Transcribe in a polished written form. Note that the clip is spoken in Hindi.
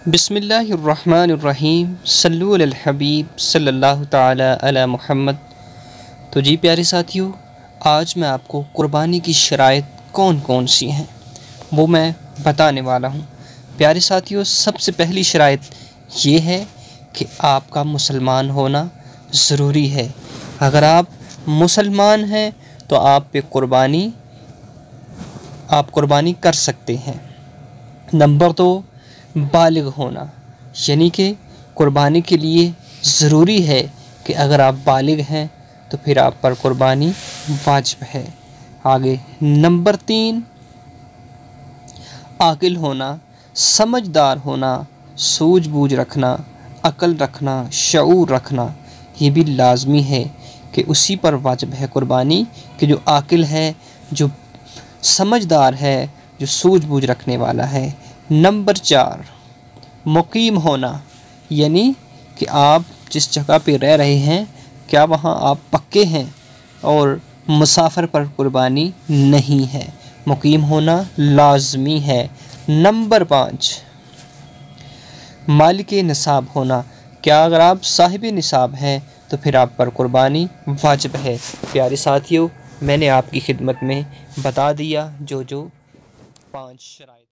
बिस्मिल्लाहिर्रहमानिर्रहीम सल्लु अलल हबीब सल्लल्लाहु ताला अला मुहम्मद। तो जी प्यारे साथियों, आज मैं आपको कुर्बानी की शराइत कौन कौन सी हैं वो मैं बताने वाला हूँ। प्यारे साथियों, सबसे पहली शराइत ये है कि आपका मुसलमान होना ज़रूरी है। अगर आप मुसलमान हैं तो आप कुर्बानी कर सकते हैं। नंबर 2, बालिग होना, यानी कि कुर्बानी के लिए ज़रूरी है कि अगर आप बालिग हैं तो फिर आप पर कुर्बानी वाजिब है। आगे नंबर 3, आकिल होना, समझदार होना, सूझबूझ रखना, अक्ल रखना, शऊर रखना, ये भी लाजमी है कि उसी पर वाजिब है कुर्बानी कि जो आकिल है, जो समझदार है, जो सूझबूझ रखने वाला है। नंबर 4, मुकीम होना, यानी कि आप जिस जगह पे रह रहे हैं क्या वहाँ आप पक्के हैं और मुसाफिर पर कुर्बानी नहीं है। मुकीम होना लाजमी है। नंबर 5, मालिक निसाब होना, क्या अगर आप साहिब निसाब हैं तो फिर आप पर कुर्बानी वाजिब है। प्यारे साथियों, मैंने आपकी खिदमत में बता दिया जो 5 शराइत।